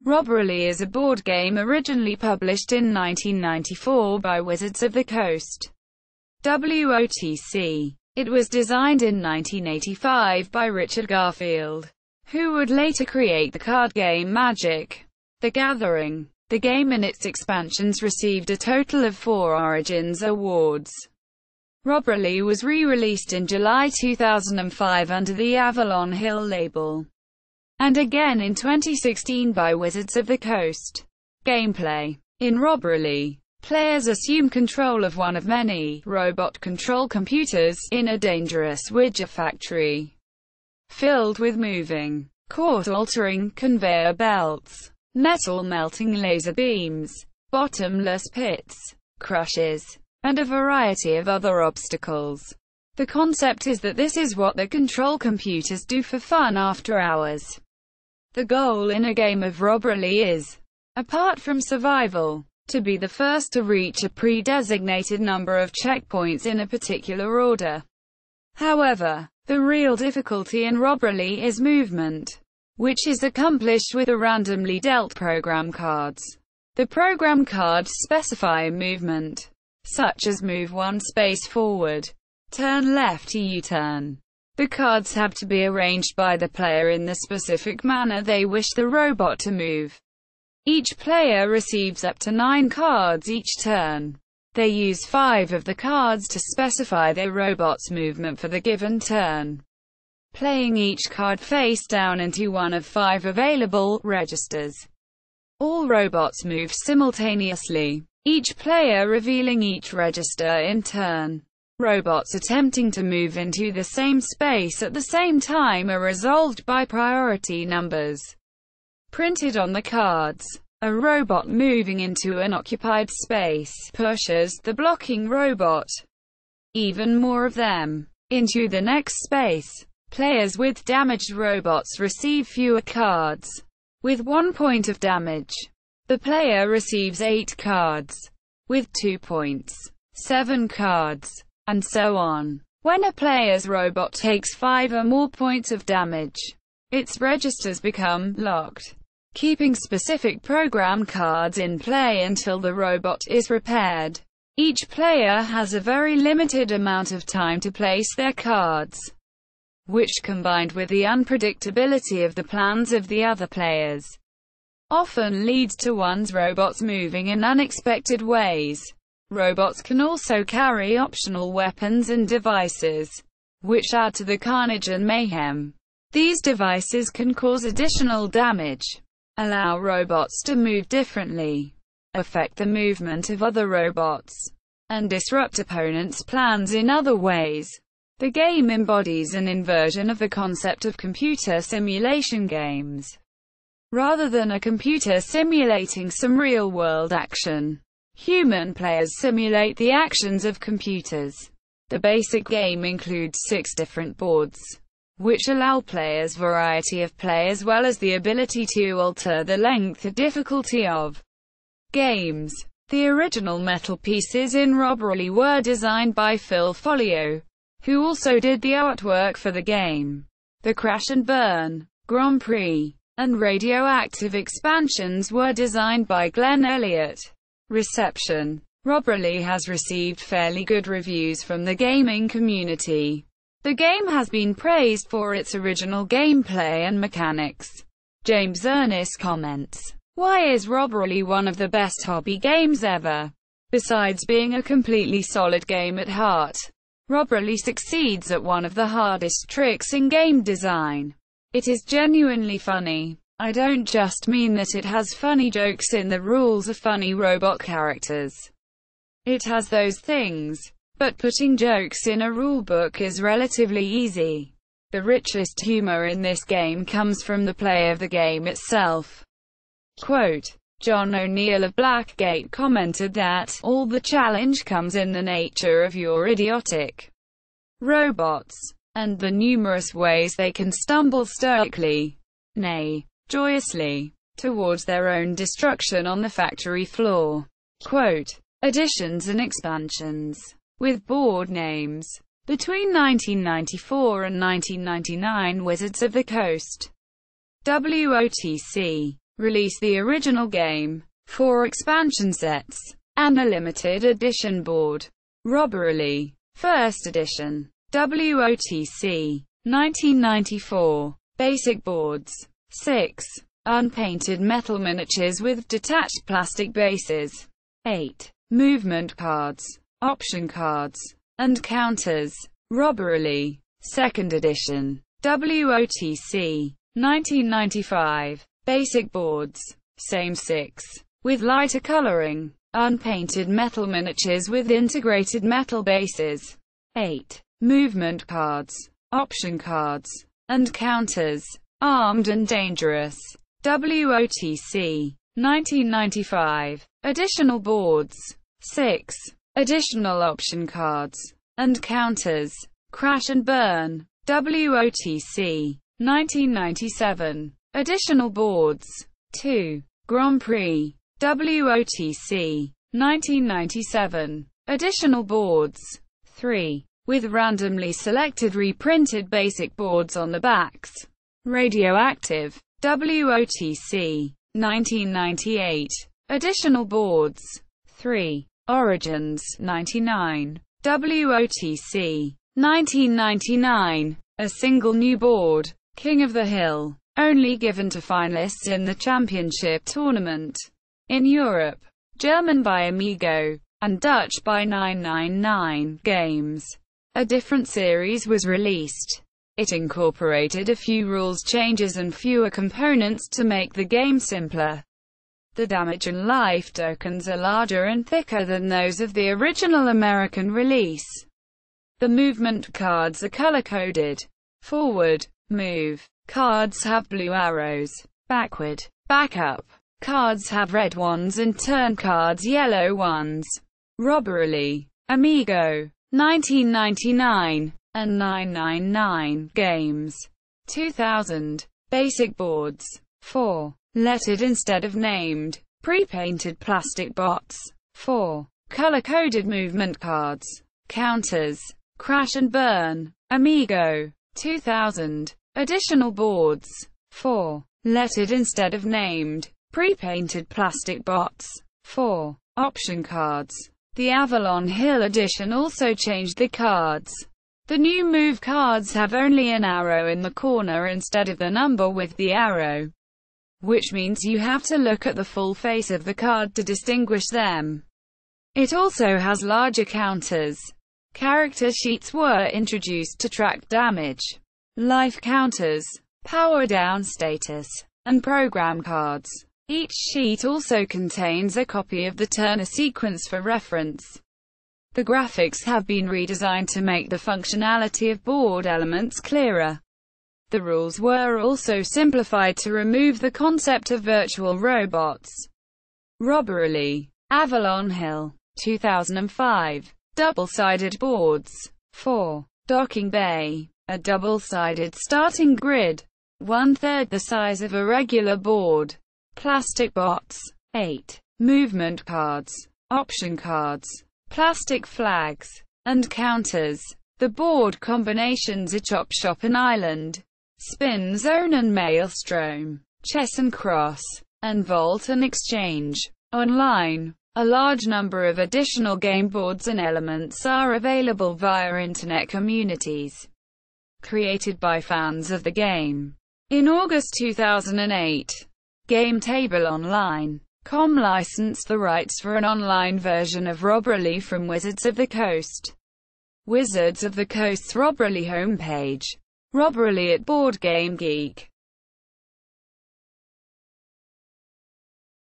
RoboRally is a board game originally published in 1994 by Wizards of the Coast, WotC. It was designed in 1985 by Richard Garfield, who would later create the card game Magic: The Gathering. The game and its expansions received a total of 4 Origins Awards. RoboRally was re-released in July 2005 under the Avalon Hill label, and again in 2016 by Wizards of the Coast. Gameplay. In RoboRally, players assume control of one of many robot control computers in a dangerous widget factory filled with moving, course-altering conveyor belts, metal-melting laser beams, bottomless pits, crushes, and a variety of other obstacles. The concept is that this is what the control computers do for fun after hours. The goal in a game of RoboRally is, apart from survival, to be the first to reach a pre-designated number of checkpoints in a particular order. However, the real difficulty in RoboRally is movement, which is accomplished with the randomly dealt program cards. The program cards specify movement, such as move 1 space forward, turn left to U-turn. The cards have to be arranged by the player in the specific manner they wish the robot to move. Each player receives up to 9 cards each turn. They use 5 of the cards to specify their robot's movement for the given turn, playing each card face down into one of 5 available registers. All robots move simultaneously, each player revealing each register in turn. Robots attempting to move into the same space at the same time are resolved by priority numbers printed on the cards. A robot moving into an occupied space pushes the blocking robot, even more of them, into the next space. Players with damaged robots receive fewer cards, with 1 point of damage. The player receives 8 cards, with 2 points, 7 cards, and so on. When a player's robot takes 5 or more points of damage, its registers become locked, keeping specific program cards in play until the robot is repaired. Each player has a very limited amount of time to place their cards, which, combined with the unpredictability of the plans of the other players, often leads to one's robots moving in unexpected ways. Robots can also carry optional weapons and devices, which add to the carnage and mayhem. These devices can cause additional damage, allow robots to move differently, affect the movement of other robots, and disrupt opponents' plans in other ways. The game embodies an inversion of the concept of computer simulation games. Rather than a computer simulating some real-world action, human players simulate the actions of computers. The basic game includes 6 different boards, which allow players variety of play as well as the ability to alter the length and difficulty of games. The original metal pieces in RoboRally were designed by Phil Folio, who also did the artwork for the game. The Crash and Burn, Grand Prix, and Radioactive expansions were designed by Glenn Elliott. Reception. RoboRally has received fairly good reviews from the gaming community. The game has been praised for its original gameplay and mechanics. James Ernest comments, "Why is RoboRally one of the best hobby games ever? Besides being a completely solid game at heart, RoboRally succeeds at one of the hardest tricks in game design. It is genuinely funny. I don't just mean that it has funny jokes in the rules or funny robot characters. It has those things. But putting jokes in a rulebook is relatively easy. The richest humor in this game comes from the play of the game itself." Quote, John O'Neill of Blackgate commented that, "All the challenge comes in the nature of your idiotic robots, and the numerous ways they can stumble stoically, nay, joyously, towards their own destruction on the factory floor." Quote, additions and expansions. With board names. Between 1994 and 1999, Wizards of the Coast, WotC, release the original game, 4 expansion sets, and a limited edition board. RoboRally. First edition. WotC. 1994. Basic boards. 6. Unpainted metal miniatures with detached plastic bases. 8. Movement cards, option cards, and counters. RoboRally. Second edition. WotC. 1995. Basic boards. Same 6. With lighter coloring. Unpainted metal miniatures with integrated metal bases. 8. Movement cards, option cards, and counters. Armed and Dangerous. WotC. 1995. Additional boards. 6. Additional option cards, and counters. Crash and Burn. WotC. 1997. Additional boards. 2. Grand Prix. WotC. 1997. Additional boards. 3. With randomly selected reprinted basic boards on the backs. Radioactive. WotC. 1998. Additional boards. 3. Origins. 99. WotC. 1999. A single new board. King of the Hill. Only given to finalists in the championship tournament. In Europe. German by Amigo, and Dutch by 999 Games. A different series was released. It incorporated a few rules changes and fewer components to make the game simpler. The damage and life tokens are larger and thicker than those of the original American release. The movement cards are color-coded. Forward, move, cards have blue arrows. Backward, backup, cards have red ones and turn cards yellow ones. RoboRally. Amigo. 1999. And 999 Games. 2000. Basic boards. 4. Lettered instead of named. Pre-painted plastic bots. 4. Color-coded movement cards. Counters. Crash and Burn. Amigo. 2000. Additional boards. 4. Lettered instead of named. Pre-painted plastic bots. 4. Option cards. The Avalon Hill edition also changed the cards. The new move cards have only an arrow in the corner instead of the number with the arrow, which means you have to look at the full face of the card to distinguish them. It also has larger counters. Character sheets were introduced to track damage, life counters, power down status, and program cards. Each sheet also contains a copy of the turner sequence for reference. The graphics have been redesigned to make the functionality of board elements clearer. The rules were also simplified to remove the concept of virtual robots. RoboRally. Avalon Hill. 2005. Double-sided boards. 4. Docking bay. A double-sided starting grid. 1/3 the size of a regular board. Plastic bots. 8. Movement cards. Option cards. Plastic flags. And counters. The board combinations are Chop Shop and Island, Spin Zone and Maelstrom, Chess and Cross, and Vault and Exchange. Online. A large number of additional game boards and elements are available via internet communities created by fans of the game. In August 2008, GameTableOnline.com licensed the rights for an online version of RoboRally from Wizards of the Coast. Wizards of the Coast's RoboRally homepage. RoboRally at Board Game Geek.